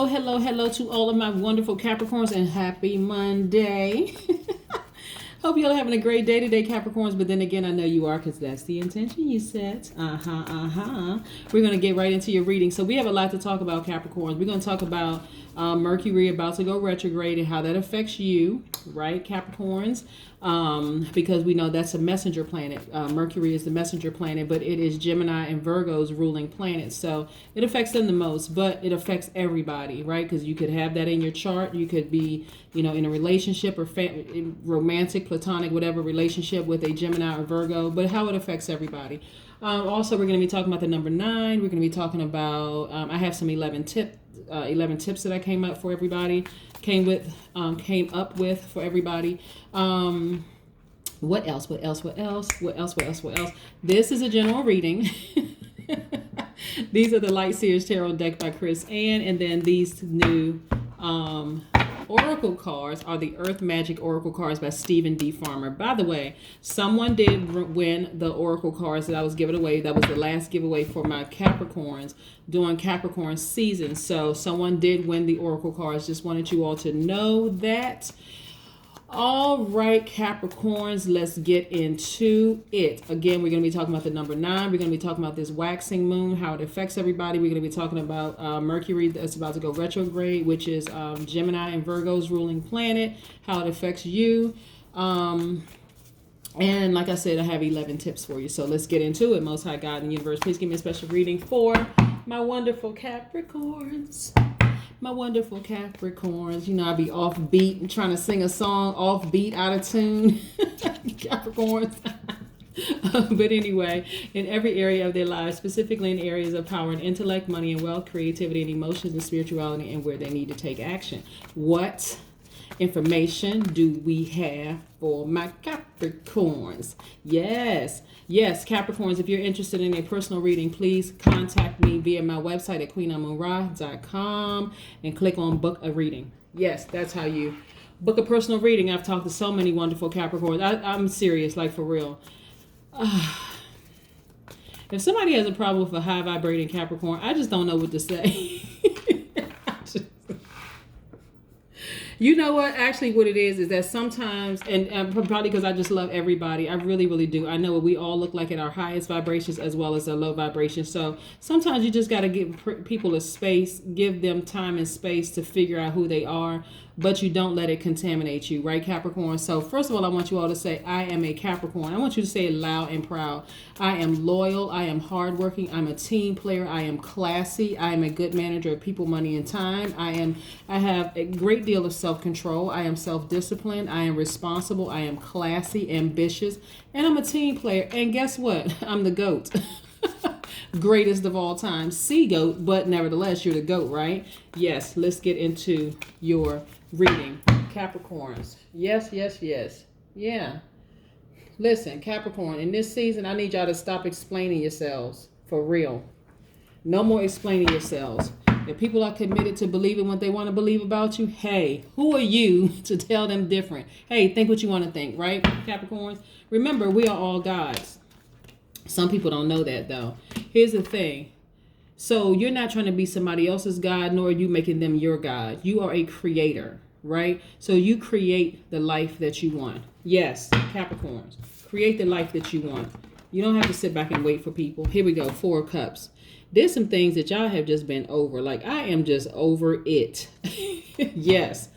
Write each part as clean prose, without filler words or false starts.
Hello to all of my wonderful Capricorns and happy Monday. Hope y'all are having a great day today, Capricorns. But then again, I know you are because that's the intention you set. We're going to get right into your reading. So we have a lot to talk about, Capricorns. We're going to talk about Mercury about to go retrograde and how that affects you, right, Capricorns? Because we know that's a messenger planet. Mercury is the messenger planet, but it is Gemini and Virgo's ruling planet. So it affects them the most, but it affects everybody, right? Because you could have that in your chart. You could be, in a relationship or romantic, platonic, whatever relationship with a Gemini or Virgo, but how it affects everybody. Also, we're going to be talking about the number 9. We're going to be talking about, I have some 11 tips that I came up for everybody. Came up with for everybody. What else? This is a general reading. These are the Light Seers Tarot deck by Chris Ann, and then these new Oracle cards are the Earth Magic Oracle cards by Stephen D. Farmer. By the way, someone did win the Oracle cards that I was giving away. That was the last giveaway for my Capricorns during Capricorn season. So someone did win the Oracle cards. Just wanted you all to know that. All right, Capricorns, let's get into it. Again, we're going to be talking about the number 9. We're going to be talking about this waxing moon, how it affects everybody. We're going to be talking about Mercury that's about to go retrograde, which is Gemini and Virgo's ruling planet, how it affects you. And like I said, I have 11 tips for you. So let's get into it. Most High God in the universe, please give me a special reading for my wonderful Capricorns. My wonderful Capricorns. I be off beat and trying to sing a song off beat, out of tune. Capricorns. But anyway, in every area of their lives, specifically in areas of power and intellect, money and wealth, creativity and emotions and spirituality, and where they need to take action. What information do we have for my Capricorns? Yes, Capricorns, if you're interested in a personal reading, please contact me via my website at queenamunra.com and click on book a reading. Yes, that's how you book a personal reading. I've talked to so many wonderful Capricorns. I'm serious, like for real. If somebody has a problem with a high vibrating Capricorn, I just don't know what to say. You know what? Actually, what it is that sometimes, and probably because I just love everybody. I really, really do. I know what we all look like at our highest vibrations as well as our low vibrations. So sometimes you just got to give people a space, give them time and space to figure out who they are, but you don't let it contaminate you, right, Capricorn? So first of all, I want you all to say, I am a Capricorn. I want you to say it loud and proud. I am loyal. I am hardworking. I'm a team player. I am classy. I am a good manager of people, money, and time. I have a great deal of self-control. I am self-disciplined. I am responsible. I am classy, ambitious, and I'm a team player. And guess what? I'm the GOAT. Greatest of all time. Sea goat, but nevertheless, you're the GOAT, right? Yes, let's get into your reading. Capricorns. Yes. Yeah. Listen, Capricorn, in this season, I need y'all to stop explaining yourselves. For real. No more explaining yourselves. If people are committed to believing what they want to believe about you, hey, who are you to tell them different? Hey, think what you want to think, right, Capricorns? Remember, we are all gods. Some people don't know that, though. Here's the thing. So you're not trying to be somebody else's God, nor are you making them your God. You are a creator, right? So you create the life that you want. Yes, Capricorns. Create the life that you want. You don't have to sit back and wait for people. Here we go. 4 of Cups. There's some things that y'all have just been over. Like, I am just over it. Yes.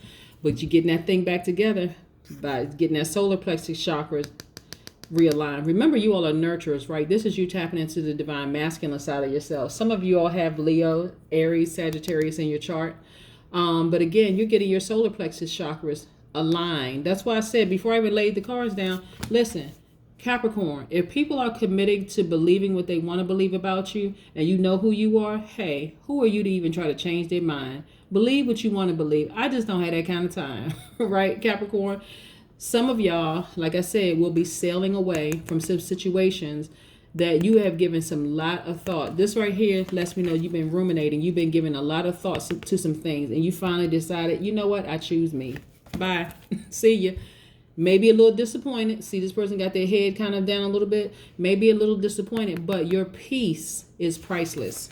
But you're getting that thing back together by getting that solar plexus chakra realign. Remember, you all are nurturers, right? This is you tapping into the divine masculine side of yourself. Some of you all have Leo, Aries, Sagittarius in your chart. But again, you're getting your solar plexus chakras aligned. That's why I said before I even laid the cards down, listen, Capricorn, if people are committed to believing what they want to believe about you and you know who you are, hey, who are you to even try to change their mind? Believe what you want to believe. I just don't have that kind of time, right, Capricorn? Some of y'all, like I said, will be sailing away from some situations that you have given some lot of thought. This right here lets me know you've been ruminating. You've been giving a lot of thoughts to some things, and you finally decided, you know what? I choose me. Bye. See ya. Maybe a little disappointed. See, this person got their head kind of down a little bit. Maybe a little disappointed, but your peace is priceless.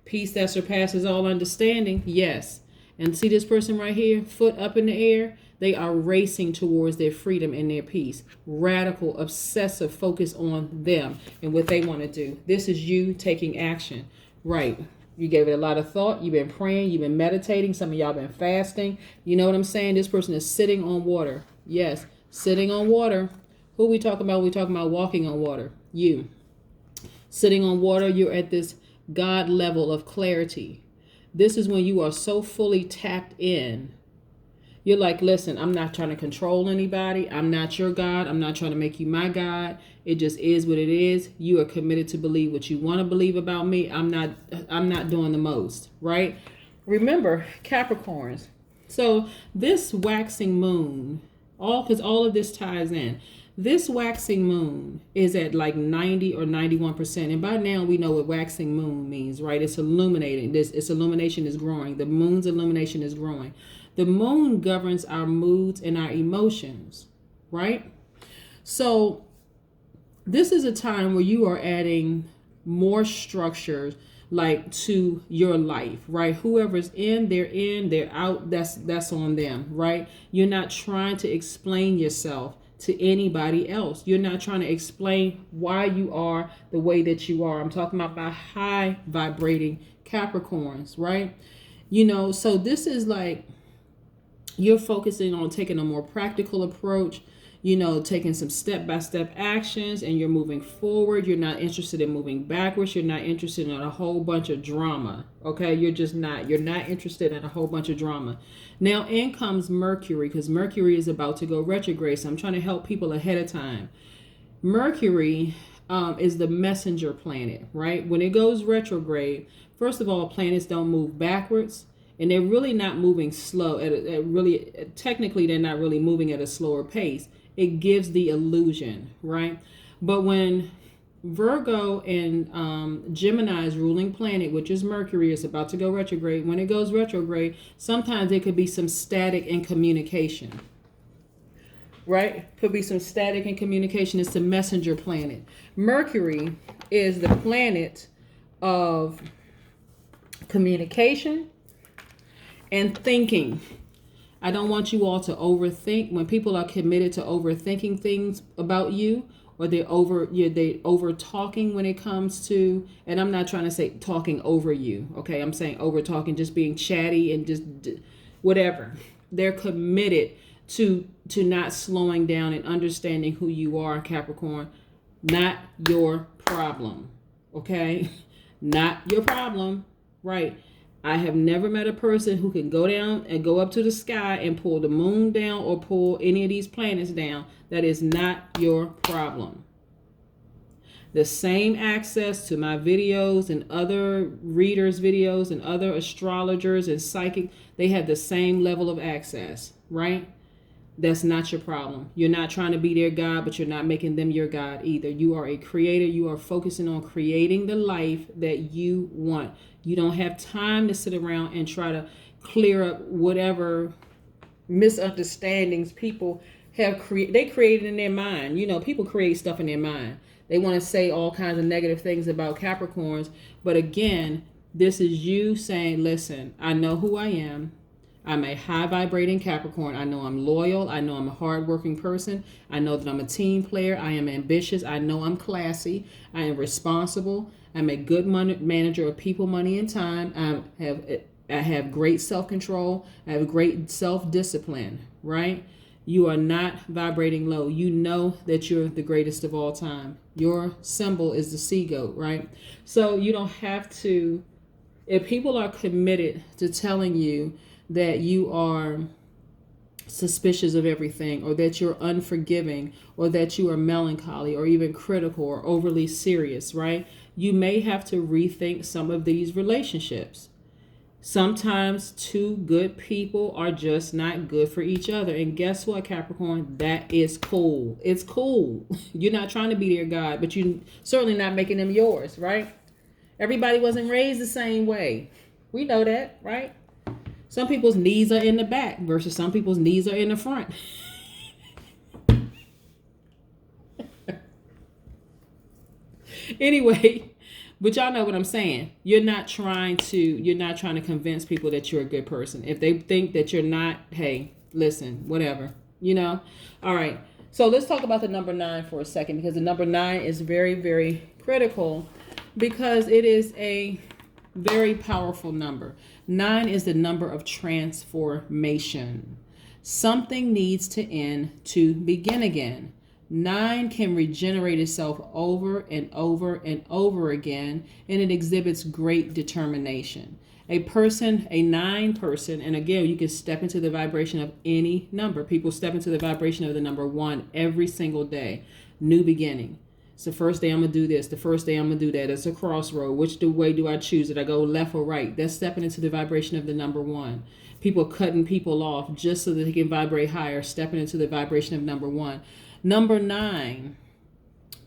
Peace that surpasses all understanding. Yes. And see this person right here, foot up in the air? They are racing towards their freedom and their peace. Radical, obsessive focus on them and what they want to do. This is you taking action. Right. You gave it a lot of thought. You've been praying. You've been meditating. Some of y'all been fasting. You know what I'm saying? This person is sitting on water. Yes, sitting on water. Who we talking about? We talking about walking on water. You. Sitting on water, you're at this God level of clarity. This is when you are so fully tapped in. You're like, listen, I'm not trying to control anybody. I'm not your God. I'm not trying to make you my God. It just is what it is. You are committed to believe what you want to believe about me. I'm not doing the most, right? Remember, Capricorns. So this waxing moon, because all of this ties in. This waxing moon is at like 90 or 91%. And by now we know what waxing moon means, right? It's illuminating. Its illumination is growing. The moon's illumination is growing. The moon governs our moods and our emotions, right? So this is a time where you are adding more structures like to your life, right? Whoever's in, they're out, that's on them, right? You're not trying to explain yourself to anybody else. You're not trying to explain why you are the way that you are. I'm talking about my high vibrating Capricorns, right? You know, so this is like you're focusing on taking a more practical approach, you know, taking some step-by-step actions, and you're moving forward. You're not interested in moving backwards. You're not interested in a whole bunch of drama. Okay, you're not interested in a whole bunch of drama. Now in comes Mercury, because Mercury is about to go retrograde. So I'm trying to help people ahead of time. Mercury is the messenger planet, right? When it goes retrograde, first of all, planets don't move backwards. And they're really not moving slow. Technically, they're not really moving at a slower pace. It gives the illusion, right? But when Virgo and Gemini's ruling planet, which is Mercury, is about to go retrograde, when it goes retrograde, sometimes there could be some static in communication, right? Could be some static in communication. It's the messenger planet. Mercury is the planet of communication and thinking. I don't want you all to overthink. When people are committed to overthinking things about you, or they over talking when it comes to, and I'm not trying to say talking over you, okay? I'm saying over talking, just being chatty and just whatever. They're committed to not slowing down and understanding who you are, Capricorn. Not your problem, okay? Not your problem, right? I have never met a person who can go down and go up to the sky and pull the moon down or pull any of these planets down. That is not your problem. The same access to my videos and other readers' videos and other astrologers and psychic, they have the same level of access, right? That's not your problem. You're not trying to be their God, but you're not making them your God either. You are a creator. You are focusing on creating the life that you want. You don't have time to sit around and try to clear up whatever misunderstandings people have they created in their mind. You know, people create stuff in their mind. They want to say all kinds of negative things about Capricorns. But again, this is you saying, listen, I know who I am. I'm a high vibrating Capricorn. I know I'm loyal. I know I'm a hardworking person. I know that I'm a team player. I am ambitious. I know I'm classy. I am responsible. I'm a good manager of people, money, and time. I have great self-control. I have great self-discipline, right? You are not vibrating low. You know that you're the greatest of all time. Your symbol is the sea goat, right? So you don't have to, if people are committed to telling you that you are suspicious of everything, or that you're unforgiving, or that you are melancholy, or even critical, or overly serious, right? You may have to rethink some of these relationships. Sometimes two good people are just not good for each other. And guess what, Capricorn? That is cool. It's cool. You're not trying to be their God, but you're certainly not making them yours, right? Everybody wasn't raised the same way. We know that, right? Some people's knees are in the back versus some people's knees are in the front. Anyway, But y'all know what I'm saying. You're not trying to convince people that you're a good person. If they think that you're not, hey, listen, whatever, All right. So let's talk about the number 9 for a second, because the number 9 is very, very critical because it is a very powerful number. 9 is the number of transformation. Something needs to end to begin again. 9 can regenerate itself over and over and over again, and it exhibits great determination. A 9 person, and again, you can step into the vibration of any number. People step into the vibration of the number 1 every single day. New beginning. It's the first day I'm going to do this. The first day I'm going to do that. It's a crossroad. Which way do I choose? Did I go left or right? That's stepping into the vibration of the number 1. People cutting people off just so that they can vibrate higher, stepping into the vibration of number 1. Number 9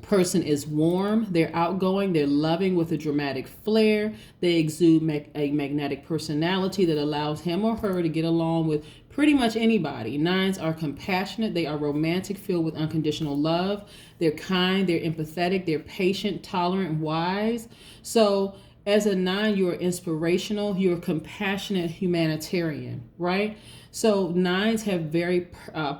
person is warm, they're outgoing, they're loving with a dramatic flair, they exude a magnetic personality that allows him or her to get along with pretty much anybody. 9s are compassionate, they are romantic, filled with unconditional love, they're kind, they're empathetic, they're patient, tolerant, wise. So as a 9, you're inspirational, you're a compassionate humanitarian, right? So 9s have very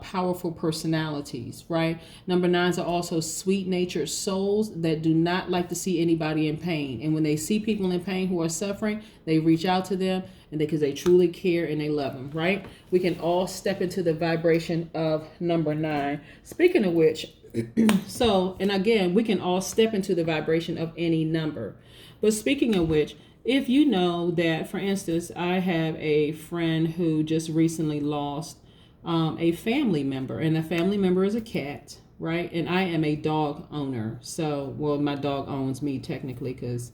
powerful personalities, right? Number 9s are also sweet-natured souls that do not like to see anybody in pain. And when they see people in pain who are suffering, they reach out to them and because they truly care and they love them, right? We can all step into the vibration of number 9. Speaking of which, and again, we can all step into the vibration of any number. But speaking of which, if you know that, for instance, I have a friend who just recently lost a family member, and the family member is a cat, right? And I am a dog owner. So, well, my dog owns me technically because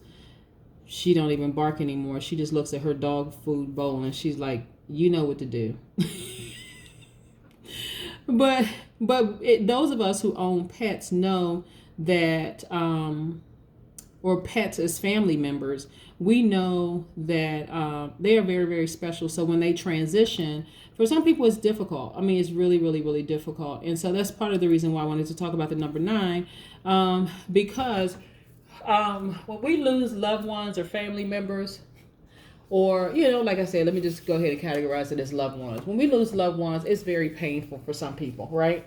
she don't even bark anymore. She just looks at her dog food bowl and she's like, you know what to do. But those of us who own pets know that, or pets as family members, we know that they are very, very special. So when they transition, for some people it's difficult. I mean, it's really, really, really difficult. And so that's part of the reason why I wanted to talk about the number 9, because when we lose loved ones or family members, or, like I said, let me just go ahead and categorize it as loved ones. When we lose loved ones, it's very painful for some people, right?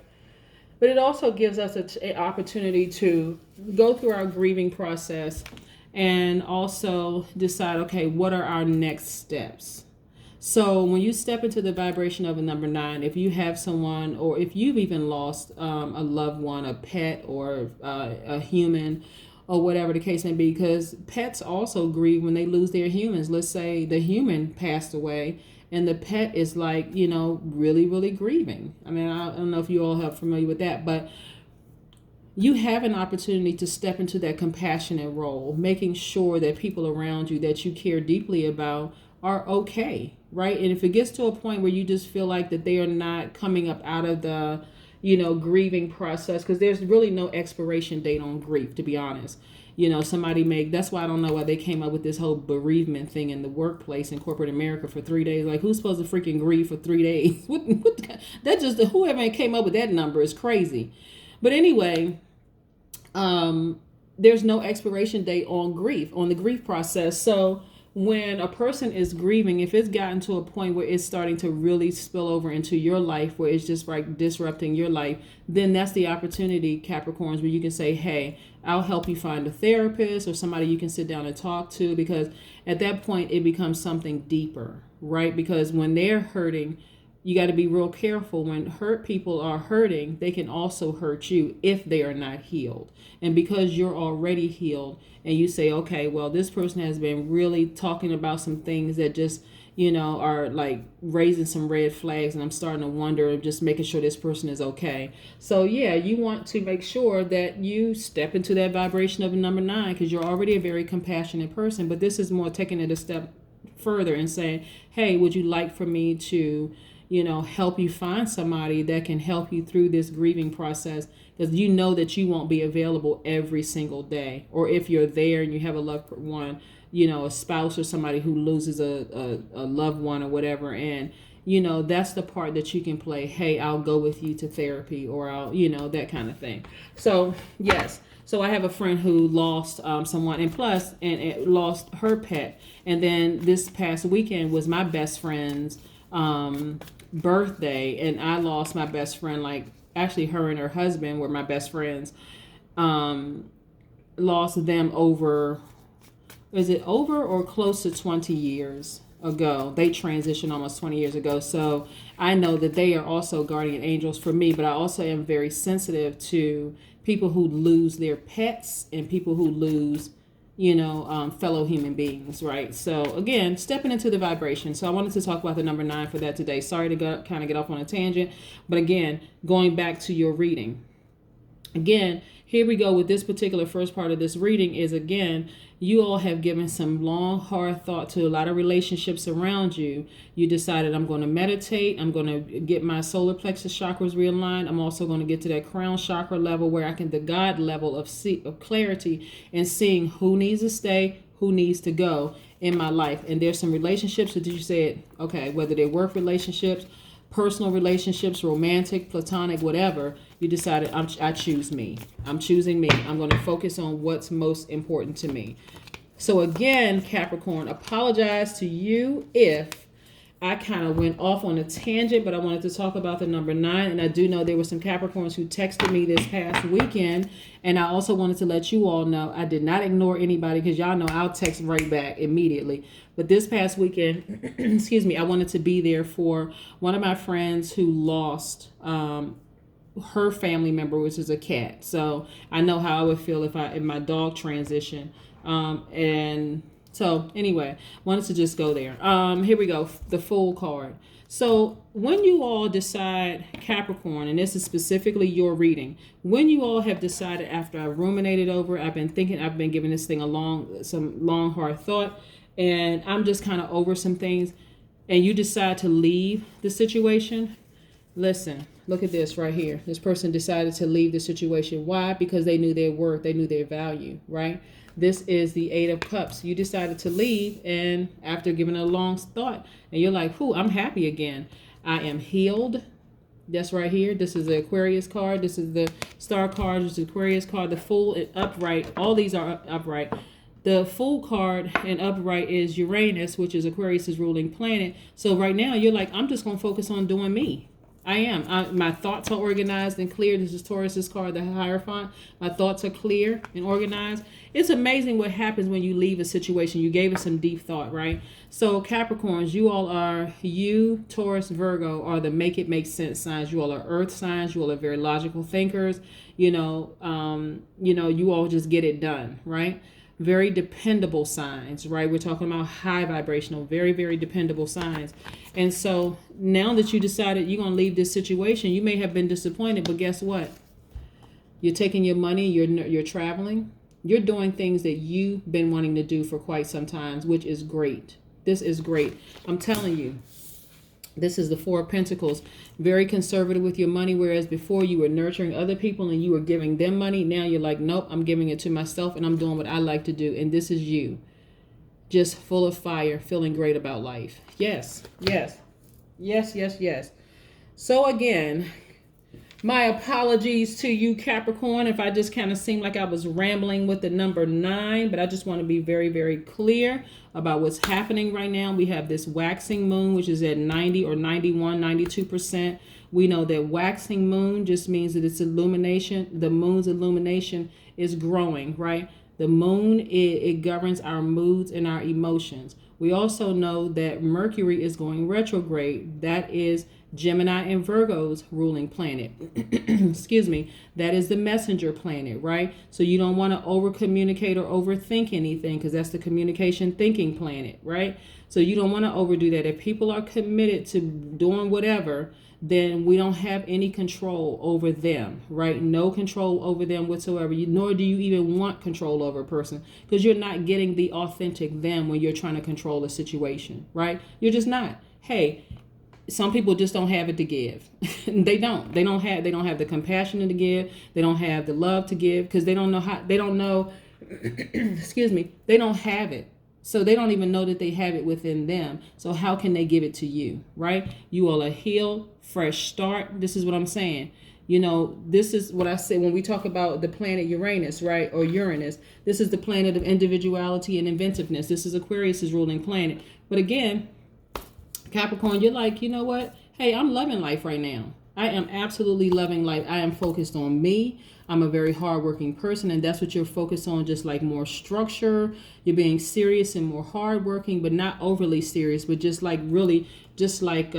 But it also gives us an opportunity to go through our grieving process and also decide, okay, what are our next steps? So when you step into the vibration of a number 9, if you have someone, or if you've even lost a loved one, a pet, or a human, or whatever the case may be, because pets also grieve when they lose their humans. Let's say the human passed away and the pet is like, really, really grieving. I mean, I don't know if you all are familiar with that, but you have an opportunity to step into that compassionate role, making sure that people around you that you care deeply about are okay, right? And if it gets to a point where you just feel like that they are not coming up out of the, grieving process, because there's really no expiration date on grief, to be honest. That's why I don't know why they came up with this whole bereavement thing in the workplace in corporate America for 3 days. Like, who's supposed to freaking grieve for 3 days? Whoever came up with that number is crazy. But anyway, there's no expiration date on grief, on the grief process. So when a person is grieving, if it's gotten to a point where it's starting to really spill over into your life, where it's just like disrupting your life, then that's the opportunity, Capricorns, where you can say, hey, I'll help you find a therapist or somebody you can sit down and talk to, because at that point it becomes something deeper, right? Because when they're hurting, you got to be real careful. When hurt people are hurting, they can also hurt you if they are not healed. And because you're already healed and you say, okay, well, this person has been really talking about some things that just, are like raising some red flags, and I'm starting to wonder, just making sure this person is okay. So yeah, you want to make sure that you step into that vibration of a number 9, because you're already a very compassionate person. But this is more taking it a step further and saying, hey, would you like for me to help you find somebody that can help you through this grieving process, because you know that you won't be available every single day. Or if you're there and you have a loved one, a spouse or somebody who loses a loved one or whatever, and that's the part that you can play. Hey, I'll go with you to therapy, or that kind of thing. So yes. So I have a friend who lost someone, and plus, and it lost her pet. And then this past weekend was my best friend's birthday, and I lost my best friend. Like, actually, her and her husband were my best friends. Lost them over, is it over or close to 20 years ago? They transitioned almost 20 years ago. So I know that they are also guardian angels for me, but I also am very sensitive to people who lose their pets and people who lose, fellow human beings, right? So again, stepping into the vibration. So I wanted to talk about the number 9 for that today. Sorry to kind of get off on a tangent, but again, going back to your reading. Again, here we go with this particular first part of this reading is, again, you all have given some long, hard thought to a lot of relationships around you. You decided, I'm going to meditate. I'm going to get my solar plexus chakras realigned. I'm also going to get to that crown chakra level where I can, the God level of clarity and seeing who needs to stay, who needs to go in my life. And there's some relationships that you said, okay, whether they're work relationships, personal relationships, romantic, platonic, whatever, you decided, I choose me. I'm choosing me. I'm going to focus on what's most important to me. So again, Capricorn, apologize to you if I kind of went off on a tangent, but I wanted to talk about the number 9. And I do know there were some Capricorns who texted me this past weekend. And I also wanted to let you all know I did not ignore anybody, because y'all know I'll text right back immediately. But this past weekend, excuse me, I wanted to be there for one of my friends who lost her family member, which is a cat. So I know how I would feel if my dog transitioned. And so anyway, wanted to just go there. Here we go. The Fool card. So when you all decide, Capricorn, and this is specifically your reading, when you all have decided, after I ruminated over, I've been thinking, I've been giving this thing some long, hard thought, and I'm just kind of over some things, and you decide to leave the situation. Listen, look at this right here. This person decided to leave the situation. Why? Because they knew their worth. They knew their value, right? This is the 8 of Cups. You decided to leave, and after giving it a long thought, and you're like, I'm happy again. I am healed. That's right here. This is the Aquarius card. This is the Star card. This is the Aquarius card. The Fool and upright. All these are upright. The Fool card and upright is Uranus, which is Aquarius's ruling planet. So right now you're like, I'm just going to focus on doing me. I am. My thoughts are organized and clear. This is Taurus's card, the Hierophant. My thoughts are clear and organized. It's amazing what happens when you leave a situation. You gave it some deep thought, right? So Capricorns, you all are, Taurus, Virgo, are the make it make sense signs. You all are earth signs. You all are very logical thinkers. You all just get it done, right? Very dependable signs, right? We're talking about high vibrational, very, very dependable signs. And so now that you decided you're going to leave this situation, you may have been disappointed, but guess what? You're taking your money, you're traveling, you're doing things that you've been wanting to do for quite some time, which is great. This is great. I'm telling you. This is the 4 of Pentacles. Very conservative with your money, whereas before you were nurturing other people and you were giving them money. Now you're like, nope, I'm giving it to myself and I'm doing what I like to do. And this is you. Just full of fire, feeling great about life. Yes, yes, yes, yes, yes. So again, my apologies to you, Capricorn, if I just kind of seemed like I was rambling with the number 9, but I just want to be very, very clear about what's happening right now. We have this waxing moon, which is at 90 or 91, 92%. We know that waxing moon just means that it's illumination. The moon's illumination is growing, right? The moon, it governs our moods and our emotions. We also know that Mercury is going retrograde. That is Gemini and Virgo's ruling planet. Excuse me. That is the messenger planet, right? So you don't want to over communicate or overthink anything, because that's the communication thinking planet, right? So you don't want to overdo that. If people are committed to doing whatever, then we don't have any control over them, right? No control over them whatsoever. Nor do you even want control over a person, because you're not getting the authentic them when you're trying to control a situation, right? You're just not. Hey, some people just don't have it to give. They don't have the compassion to give. They don't have the love to give, because they don't know how, excuse me, they don't have it. So they don't even know that they have it within them. So how can they give it to you, right? You are a healed, fresh start. This is what I'm saying. You know, this is what I say when we talk about the planet Uranus, right? Or Uranus. This is the planet of individuality and inventiveness. This is Aquarius's ruling planet. But again, Capricorn, you're like, you know what? Hey, I'm loving life right now. I am absolutely loving life. I am focused on me. I'm a very hardworking person, and that's what you're focused on, just like more structure. You're being serious and more hardworking, but not overly serious, but just like really, just like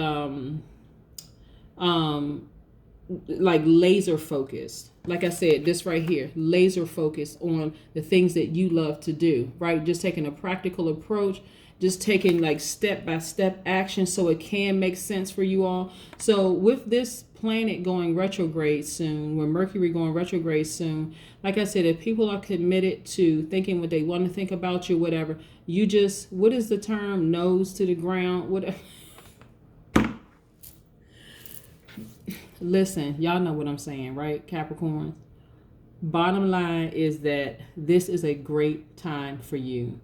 laser focused. Like I said, this right here, laser focused on the things that you love to do, right? Just taking a practical approach, just taking like step-by-step action so it can make sense for you all. So with this planet going retrograde soon, with Mercury going retrograde soon, like I said, if people are committed to thinking what they want to think about you, whatever, you just, what is the term, nose to the ground, whatever. Listen, y'all know what I'm saying, right, Capricorn? Bottom line is that this is a great time for you.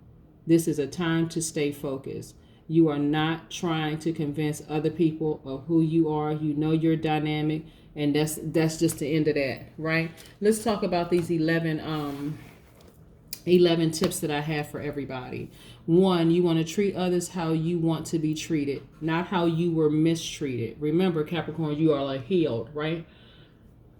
This is a time to stay focused. You are not trying to convince other people of who you are. You know you're dynamic, and that's just the end of that, right? Let's talk about these 11 tips that I have for everybody. 1, you want to treat others how you want to be treated, not how you were mistreated. Remember, Capricorn, you are like healed, right?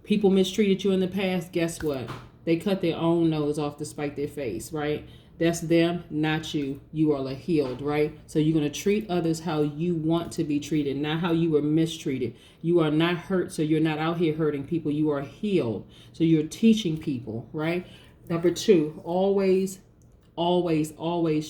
People mistreated you in the past. Guess what? They cut their own nose off to spite their face, right? That's them, not you. You are like healed, right? So you're going to treat others how you want to be treated, not how you were mistreated. You are not hurt, so you're not out here hurting people. You are healed, so you're teaching people, right? Number 2, always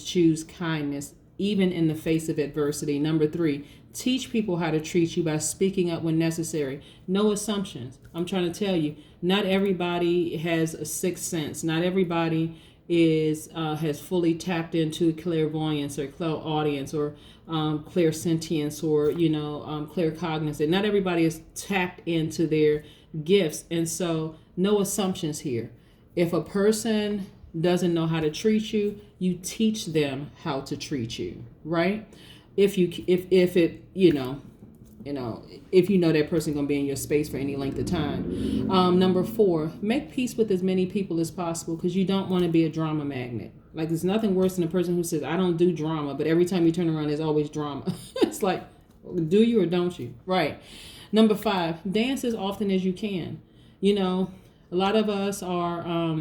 choose kindness, even in the face of adversity. Number 3, teach people how to treat you by speaking up when necessary. No assumptions. I'm trying to tell you, not everybody has a sixth sense. Not everybody has fully tapped into clairvoyance or clairaudience or clairsentience or claircognizance. Not everybody is tapped into their gifts, and so no assumptions here. If a person doesn't know how to treat you, you teach them how to treat you, right? If you know that person gonna be in your space for any length of time. Number 4, make peace with as many people as possible, because you don't want to be a drama magnet. Like, there's nothing worse than a person who says, I don't do drama, but every time you turn around, there's always drama. It's like, do you or don't you? Right. Number 5, dance as often as you can. You know, a lot of us are,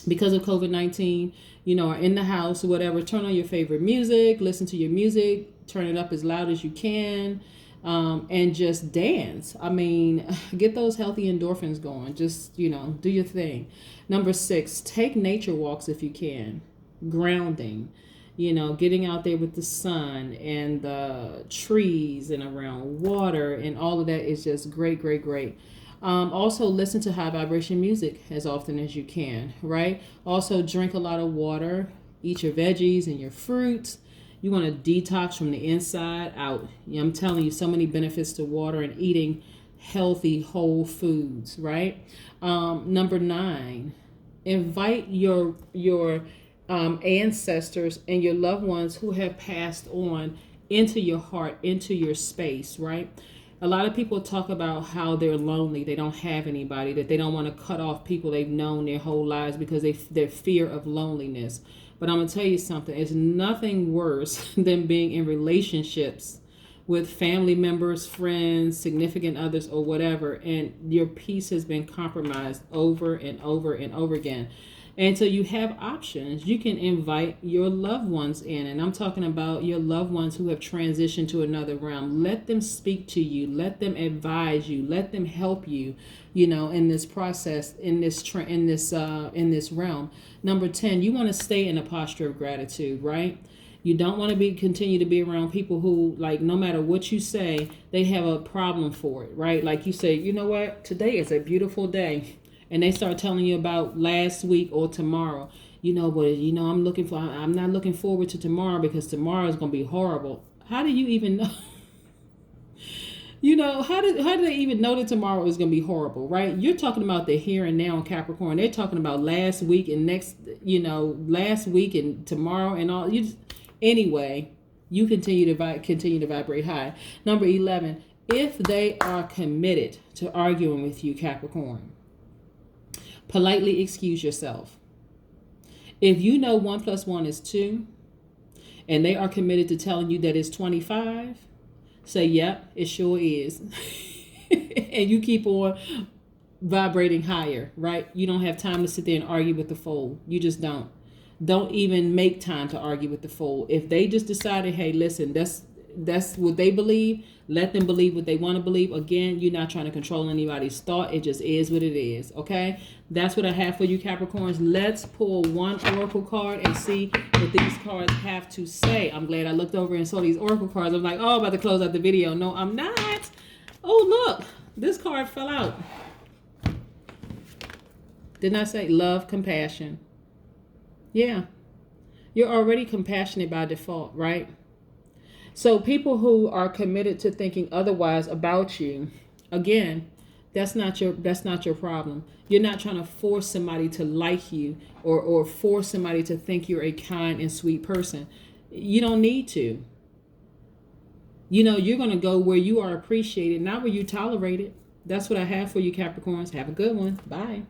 because of COVID-19, are in the house or whatever. Turn on your favorite music, listen to your music, turn it up as loud as you can. And just dance. I mean, get those healthy endorphins going. Just, do your thing. Number 6, take nature walks if you can. Grounding, getting out there with the sun and the trees and around water and all of that is just great, great, great. Also, listen to high vibration music as often as you can, right? Also, drink a lot of water, eat your veggies and your fruits. You want to detox from the inside out. I'm telling you, so many benefits to water and eating healthy, whole foods, right? Number 9, invite your ancestors and your loved ones who have passed on into your heart, into your space, right? A lot of people talk about how they're lonely, they don't have anybody, that they don't want to cut off people they've known their whole lives because their fear of loneliness. But I'm going to tell you something. It's nothing worse than being in relationships with family members, friends, significant others, or whatever, and your peace has been compromised over and over and over again. And so you have options. You can invite your loved ones in, and I'm talking about your loved ones who have transitioned to another realm. Let them speak to you. Let them advise you. Let them help you, in this process, in this realm. Number 10, you want to stay in a posture of gratitude, right? You don't want to continue to be around people who, like, no matter what you say, they have a problem for it, right? Like you say, you know what? Today is a beautiful day. And they start telling you about last week or tomorrow. I'm not looking forward to tomorrow because tomorrow is going to be horrible. How do you even know? You know, how did they even know that tomorrow is going to be horrible, right? You're talking about the here and now in Capricorn. They're talking about last week and next, last week and tomorrow and all. Anyway, you continue to vibrate high. Number 11, if they are committed to arguing with you, Capricorn, politely excuse yourself. If you know 1 + 1 is 2, and they are committed to telling you that it's 25, say, yep, it sure is. And you keep on vibrating higher, right? You don't have time to sit there and argue with the fool. You just don't. Don't even make time to argue with the fool. If they just decided, hey, listen, that's what they believe, let them believe what they want to believe. Again, you're not trying to control anybody's thought. It just is what it is, okay? That's what I have for you, Capricorns. Let's pull one oracle card and see what these cards have to say. I'm glad I looked over and saw these oracle cards. I'm like, oh, I'm about to close out the video. No, I'm not. Oh, look, this card fell out. Didn't I say love, compassion? Yeah, you're already compassionate by default, right? So people who are committed to thinking otherwise about you, again, that's not your problem. You're not trying to force somebody to like you or force somebody to think you're a kind and sweet person. You don't need to. You're going to go where you are appreciated, not where you tolerate it. That's what I have for you, Capricorns. Have a good one. Bye.